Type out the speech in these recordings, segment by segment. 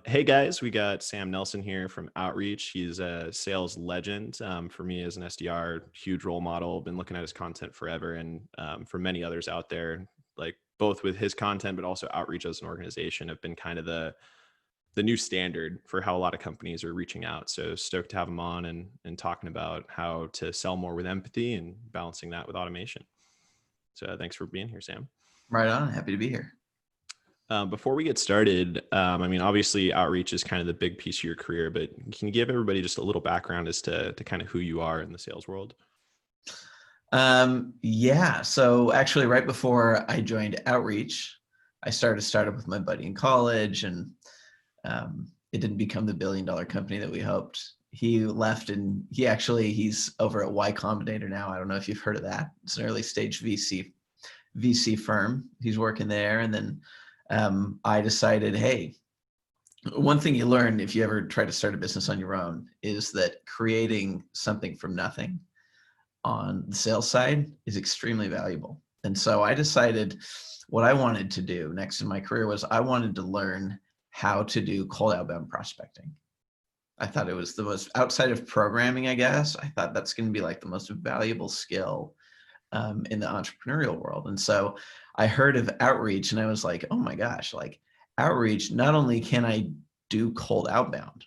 Hey guys, we got Sam Nelson here from Outreach. He's a sales legend for me as an SDR, huge role model. Been looking at his content forever, and for many others out there, like both with his content, but also Outreach as an organization, have been kind of the new standard for how a lot of companies are reaching out. So stoked to have him on and talking about how to sell more with empathy and balancing that with automation. So thanks for being here, Sam. Right on. Happy to be here. Before we get started, I mean, obviously outreach is kind of the big piece of your career, but can you give everybody just a little background as to kind of who you are in the sales world? Yeah. So actually, right before I joined Outreach, I started a startup with my buddy in college, and it didn't become the billion-dollar company that we hoped. He left, and he's over at Y Combinator now. I don't know if you've heard of that. It's an early stage VC firm. He's working there, and then I decided, hey, one thing you learn if you ever try to start a business on your own is that creating something from nothing on the sales side is extremely valuable. And so I decided what I wanted to do next in my career was I wanted to learn how to do cold outbound prospecting. I thought it was the most, outside of programming, I guess, I thought that's going to be like the most valuable skill in the entrepreneurial world. And so I heard of Outreach and I was like, oh my gosh, like Outreach, not only can I do cold outbound,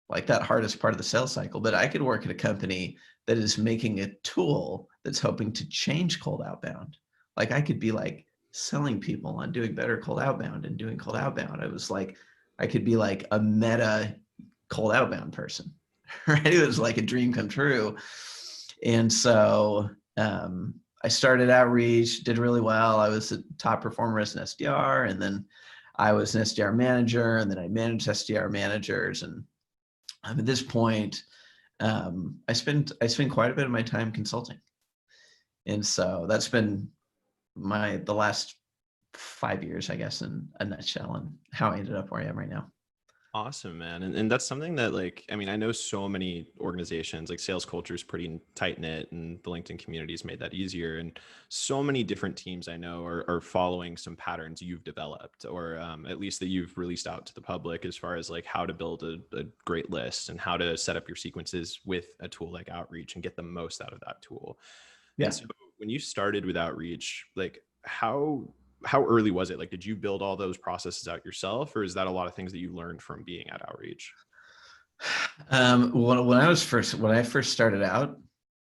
like that hardest part of the sales cycle, but I could work at a company that is making a tool that's hoping to change cold outbound. Like I could be like selling people on doing better cold outbound and doing cold outbound. I was like, I could be like a meta cold outbound person, right? It was like a dream come true. And so I started Outreach, did really well. I was a top performer as an SDR, and then I was an SDR manager, and then I managed SDR managers. And at this point, I spend quite a bit of my time consulting. And so that's been the last 5 years, I guess, in a nutshell, and how I ended up where I am right now. Awesome, man. And that's something that, like, I mean, I know so many organizations, like sales culture is pretty tight knit, and the LinkedIn community has made that easier. And so many different teams I know are following some patterns you've developed, or at least that you've released out to the public, as far as like how to build a great list and how to set up your sequences with a tool like Outreach and get the most out of that tool. Yeah. And so when you started with Outreach, like how early was it? Like, did you build all those processes out yourself, or is that a lot of things that you learned from being at Outreach? When I first started out,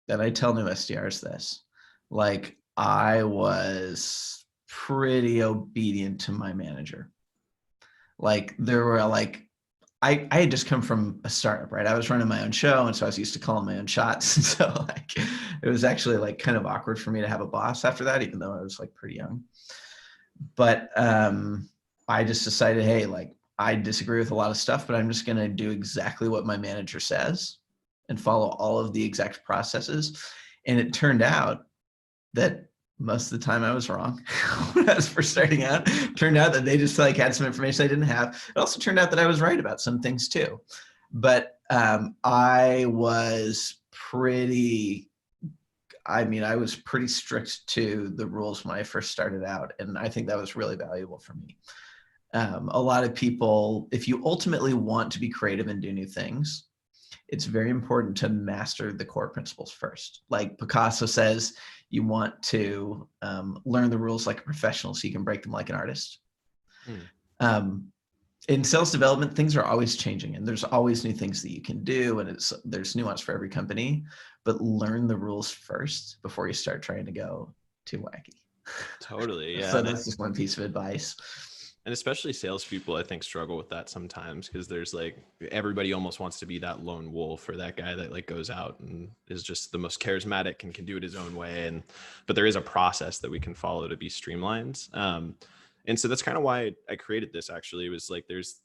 and I tell new SDRs this, like I was pretty obedient to my manager. Like there were like, I had just come from a startup, right? I was running my own show, and so I was used to calling my own shots. And so like, it was actually like kind of awkward for me to have a boss after that, even though I was like pretty young. But I just decided, hey, like I disagree with a lot of stuff, but I'm just going to do exactly what my manager says and follow all of the exact processes. And it turned out that most of the time I was wrong when I was first starting out. It turned out that they just like had some information I didn't have. It also turned out that I was right about some things too. But I was I was pretty strict to the rules when I first started out. And I think that was really valuable for me. A lot of people, if you ultimately want to be creative and do new things, it's very important to master the core principles first. Like Picasso says, you want to learn the rules like a professional so you can break them like an artist. In sales development, things are always changing, and there's always new things that you can do, and there's nuance for every company, but learn the rules first before you start trying to go too wacky. Totally. Yeah. So that's just one piece of advice. And especially salespeople, I think, struggle with that sometimes, because there's like, everybody almost wants to be that lone wolf, or that guy that like goes out and is just the most charismatic and can do it his own way. But there is a process that we can follow to be streamlined. And so that's kind of why I created this. Actually, it was like, there's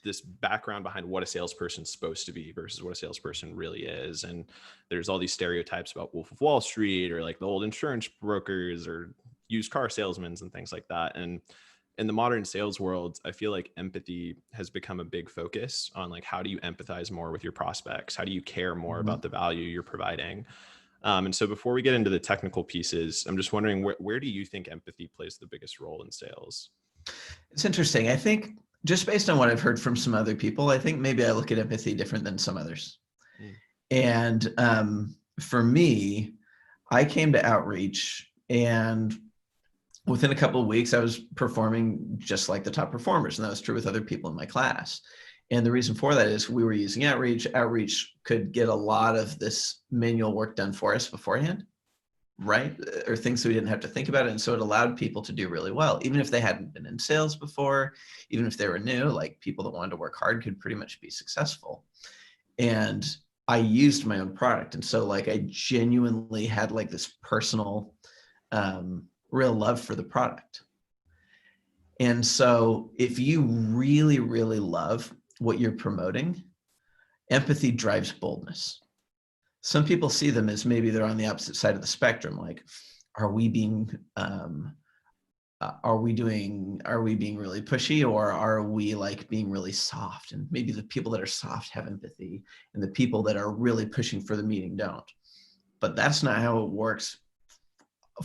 this background behind what a salesperson's supposed to be versus what a salesperson really is. And there's all these stereotypes about Wolf of Wall Street, or like the old insurance brokers, or used car salesmen and things like that. And in the modern sales world, I feel like empathy has become a big focus on like, how do you empathize more with your prospects? How do you care more about the value you're providing? And so before we get into the technical pieces, I'm just wondering, where do you think empathy plays the biggest role in sales? It's interesting. I think just based on what I've heard from some other people, I think maybe I look at empathy different than some others. Mm. And for me, I came to outreach, and within a couple of weeks, I was performing just like the top performers, and that was true with other people in my class. And the reason for that is we were using outreach. Outreach could get a lot of this manual work done for us beforehand, right? Or things that we didn't have to think about. And so it allowed people to do really well, even if they hadn't been in sales before, even if they were new, like people that wanted to work hard could pretty much be successful. And I used my own product. And so like I genuinely had like this personal, real love for the product. And so if you really, really love what you're promoting, empathy drives boldness. Some people see them as maybe they're on the opposite side of the spectrum. Like, are we being really pushy, or are we like being really soft? And maybe the people that are soft have empathy and the people that are really pushing for the meeting don't. But that's not how it works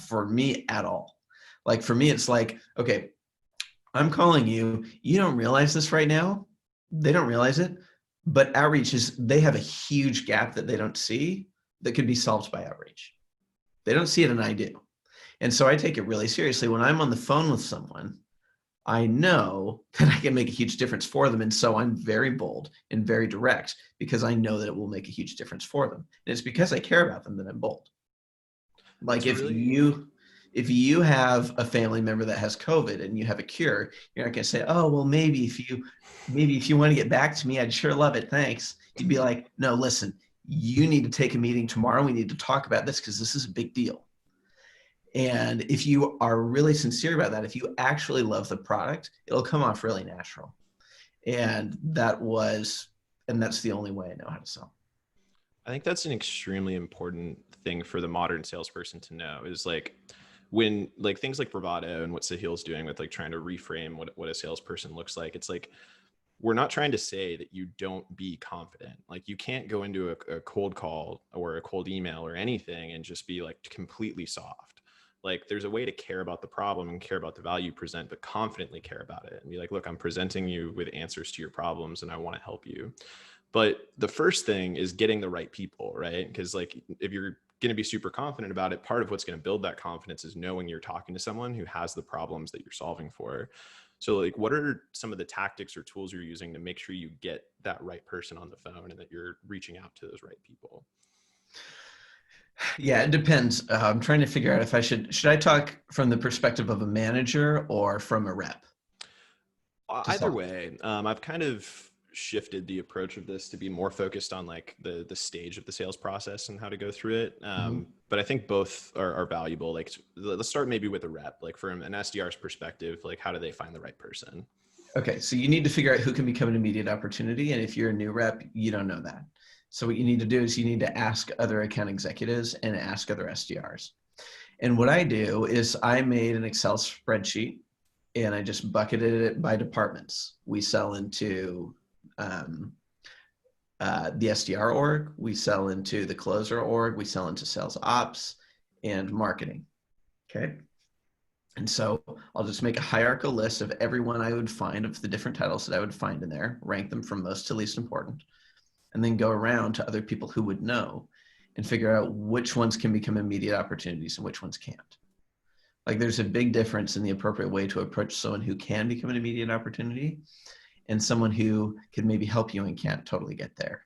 for me at all. Like for me, it's like, okay, I'm calling you. You don't realize this right now. They don't realize it, but outreach they have a huge gap that they don't see that could be solved by outreach. They don't see it, and I do. And so I take it really seriously. When I'm on the phone with someone, I know that I can make a huge difference for them. And so I'm very bold and very direct because I know that it will make a huge difference for them. And it's because I care about them that I'm bold. Like if you have a family member that has COVID and you have a cure, you're not going to say, oh, well, maybe if you want to get back to me, I'd sure love it. Thanks. You'd be like, no, listen, you need to take a meeting tomorrow. We need to talk about this because this is a big deal. And if you are really sincere about that, if you actually love the product, it'll come off really natural. And that's the only way I know how to sell. I think that's an extremely important thing for the modern salesperson to know is like when like things like bravado and what Sahil's doing with like trying to reframe what a salesperson looks like. It's like, we're not trying to say that you don't be confident. Like you can't go into a cold call or a cold email or anything and just be like completely soft. Like there's a way to care about the problem and care about the value you present, but confidently care about it and be like, look, I'm presenting you with answers to your problems and I want to help you. But the first thing is getting the right people, right? Because like if you're going to be super confident about it, part of what's going to build that confidence is knowing you're talking to someone who has the problems that you're solving for. So like, what are some of the tactics or tools you're using to make sure you get that right person on the phone and that you're reaching out to those right people? Yeah, it depends. I'm trying to figure out if should I talk from the perspective of a manager or from a rep to Either sell? way, I've kind of shifted the approach of this to be more focused on like the stage of the sales process and how to go through it. Mm-hmm. But I think both are valuable. Like let's start maybe with a rep, like from an SDR's perspective, like how do they find the right person? Okay, so you need to figure out who can become an immediate opportunity. And if you're a new rep, you don't know that. So what you need to do is you need to ask other account executives and ask other SDRs. And what I do is I made an Excel spreadsheet and I just bucketed it by departments. We sell into the SDR org, we sell into the closer org, we sell into sales ops and marketing. Okay. And so I'll just make a hierarchical list of everyone I would find of the different titles that I would find in there, rank them from most to least important, and then go around to other people who would know and figure out which ones can become immediate opportunities and which ones can't. Like there's a big difference in the appropriate way to approach someone who can become an immediate opportunity and someone who can maybe help you and can't totally get there.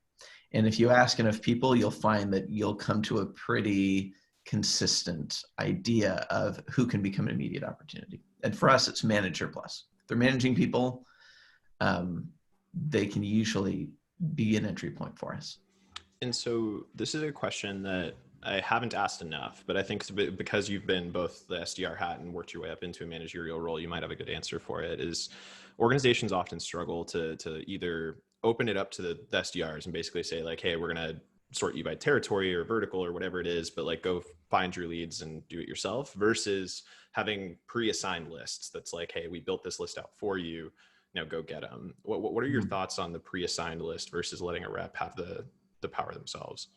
And if you ask enough people, you'll find that you'll come to a pretty consistent idea of who can become an immediate opportunity. And for us, it's manager plus. If they're managing people, they can usually be an entry point for us. And so this is a question that I haven't asked enough, but I think because you've been both the SDR hat and worked your way up into a managerial role, you might have a good answer for it. Is organizations often struggle to either open it up to the SDRs and basically say like, hey, we're going to sort you by territory or vertical or whatever it is, but like go find your leads and do it yourself, versus having pre-assigned lists that's like, hey, we built this list out for you, now go get them. What are your thoughts on the pre-assigned list versus letting a rep have the power themselves?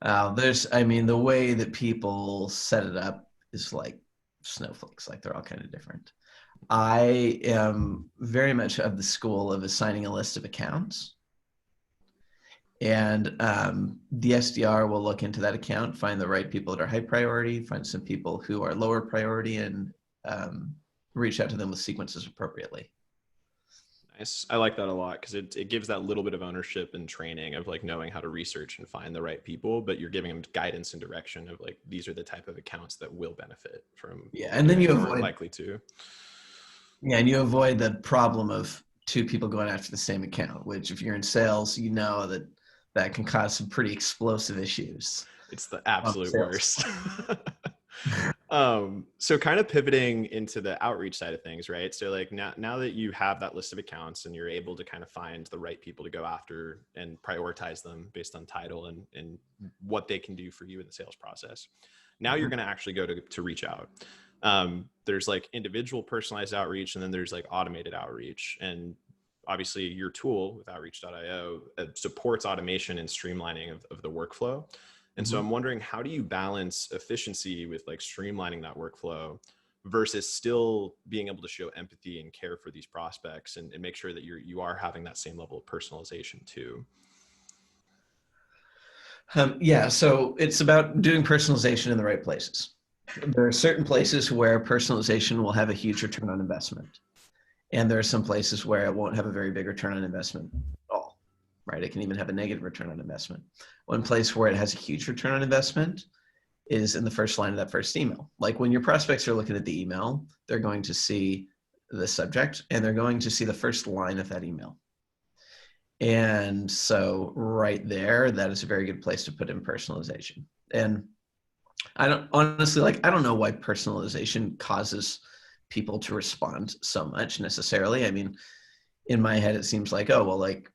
The way that people set it up is like snowflakes, like they're all kind of different. I am very much of the school of assigning a list of accounts. And the SDR will look into that account, find the right people that are high priority, find some people who are lower priority, and reach out to them with sequences appropriately. Nice. I like that a lot because it gives that little bit of ownership and training of like knowing how to research and find the right people, but you're giving them guidance and direction of like, these are the type of accounts that will benefit from Yeah, what we're and then doing you or are avoid likely to. yeah, and you avoid the problem of two people going after the same account, which if you're in sales, you know that that can cause some pretty explosive issues It's the on the absolute sales worst. So kind of pivoting into the outreach side of things, right? So like now that you have that list of accounts and you're able to kind of find the right people to go after and prioritize them based on title and what they can do for you in the sales process. Now you're Mhm. going to actually go to reach out. There's like individual personalized outreach, and then there's like automated outreach. And obviously your tool with outreach.io supports automation and streamlining of the workflow. And so Mhm. I'm wondering, how do you balance efficiency with like streamlining that workflow versus still being able to show empathy and care for these prospects and make sure that you are having that same level of personalization too? Yeah, so it's about doing personalization in the right places. There are certain places where personalization will have a huge return on investment. And there are some places where it won't have a very big return on investment at all, right? It can even have a negative return on investment. One place where it has a huge return on investment is in the first line of that first email. Like when your prospects are looking at the email, they're going to see the subject and they're going to see the first line of that email. And so right there, that is a very good place to put in personalization. And I don't honestly like, I don't know why personalization causes people to respond so much necessarily. I mean, in my head, it seems like, oh, well, like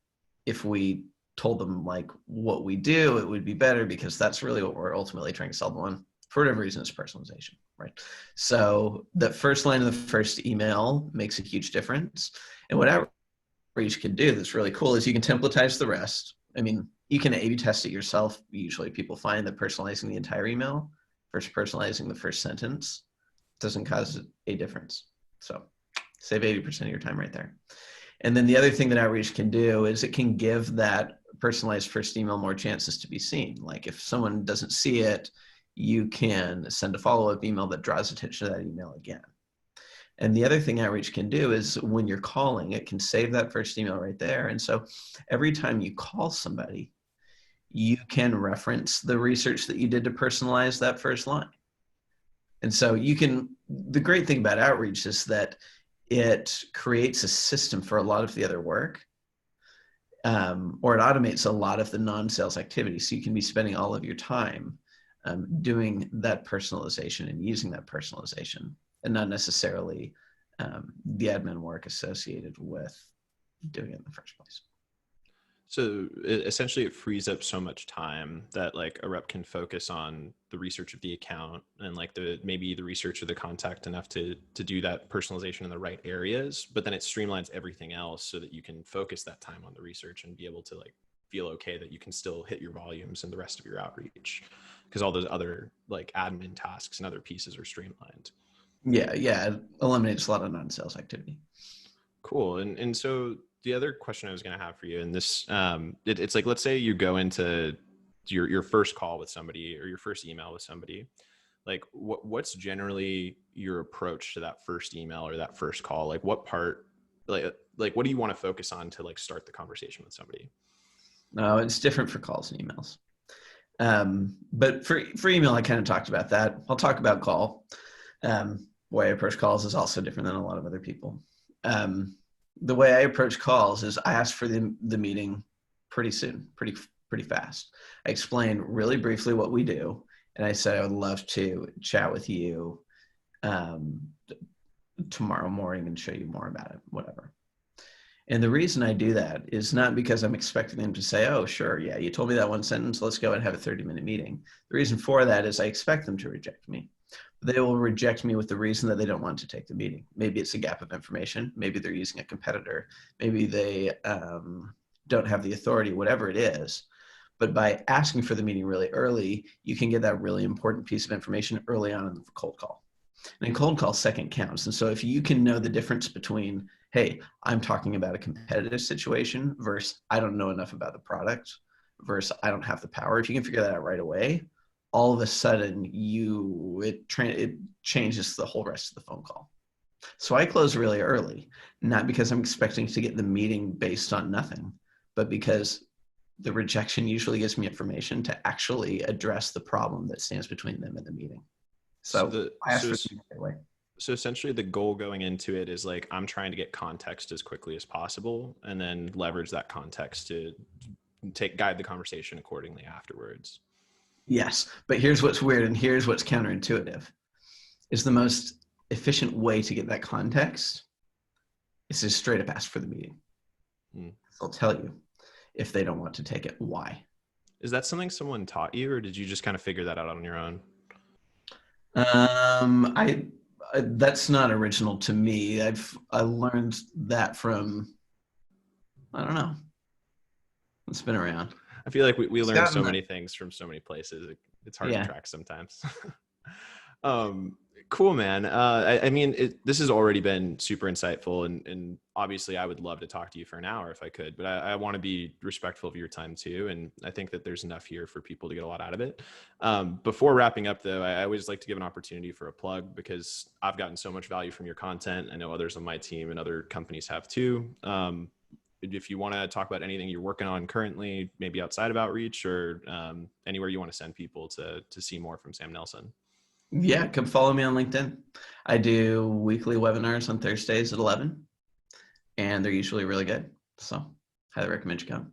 if we told them like what we do, it would be better because that's really what we're ultimately trying to sell them on. For whatever reason, it's personalization, right? So the first line of the first email makes a huge difference. And what Outreach can do that's really cool is you can templatize the rest. I mean, you can A/B test it yourself. Usually people find that personalizing the entire email versus personalizing the first sentence doesn't cause a difference. So save 80% of your time right there. And then the other thing that Outreach can do is it can give that personalized first email more chances to be seen. Like if someone doesn't see it, you can send a follow-up email that draws attention to that email again. And the other thing Outreach can do is when you're calling, it can save that first email right there. And so every time you call somebody, you can reference the research that you did to personalize that first line. And so you can, the great thing about Outreach is that it creates a system for a lot of the other work, or it automates a lot of the non-sales activity. So you can be spending all of your time doing that personalization and using that personalization, and not necessarily the admin work associated with doing it in the first place. So essentially it frees up so much time that like a rep can focus on the research of the account and like the maybe the research of the contact enough to do that personalization in the right areas, but then it streamlines everything else so that you can focus that time on the research and be able to like feel okay that you can still hit your volumes and the rest of your outreach because all those other like admin tasks and other pieces are streamlined. Yeah, yeah, it eliminates a lot of non-sales activity. Cool. And so the other question I was going to have for you, and this, it's like, let's say you go into your first call with somebody or your first email with somebody, like what's generally your approach to that first email or that first call? Like what part, like what do you want to focus on to like start the conversation with somebody? No, it's different for calls and emails. But for email, I kind of talked about that. I'll talk about call. The way I approach calls is also different than a lot of other people. The way I approach calls is I ask for the meeting pretty soon, pretty fast. I explain really briefly what we do, and I said I would love to chat with you um, tomorrow morning and show you more about it, whatever. And the reason I do that is not because I'm expecting them to say, oh, sure, yeah, you told me that one sentence, let's go and have a 30-minute meeting. The reason for that is I expect them to reject me. They will reject me with the reason that they don't want to take the meeting. Maybe it's a gap of information. Maybe they're using a competitor. Maybe they don't have the authority, whatever it is. But by asking for the meeting really early, you can get that really important piece of information early on in the cold call. And in cold call, second counts. And so if you can know the difference between, hey, I'm talking about a competitive situation versus I don't know enough about the product versus I don't have the power, if you can figure that out right away, all of a sudden it changes the whole rest of the phone call. So I close really early, not because I'm expecting to get the meeting based on nothing, but because the rejection usually gives me information to actually address the problem that stands between them and the meeting. So So the I ask so for s- the right away. so essentially the goal going into it is like I'm trying to get context as quickly as possible and then leverage that context to guide the conversation accordingly afterwards. Yes, but here's what's weird and here's what's counterintuitive. Is the most efficient way to get that context is to straight up ask for the meeting. Hmm. They'll tell you if they don't want to take it, why. Is that something someone taught you, or did you just kind of figure that out on your own? I that's not original to me. I learned that from, I don't know. It's been around. I feel like we It's learn so gotten many things from so many places. It's hard to yeah. track sometimes. um, cool, man. I mean, this has already been super insightful, and obviously, I would love to talk to you for an hour if I could, but I want to be respectful of your time too, and I think that there's enough here for people to get a lot out of it. Before wrapping up, though, I always like to give an opportunity for a plug because I've gotten so much value from your content. I know others on my team and other companies have too. If you want to talk about anything you're working on currently, maybe outside of outreach or anywhere you want to send people to see more from Sam Nelson. Yeah, come follow me on LinkedIn. I do weekly webinars on Thursdays at 11, and they're usually really good. So highly recommend you come.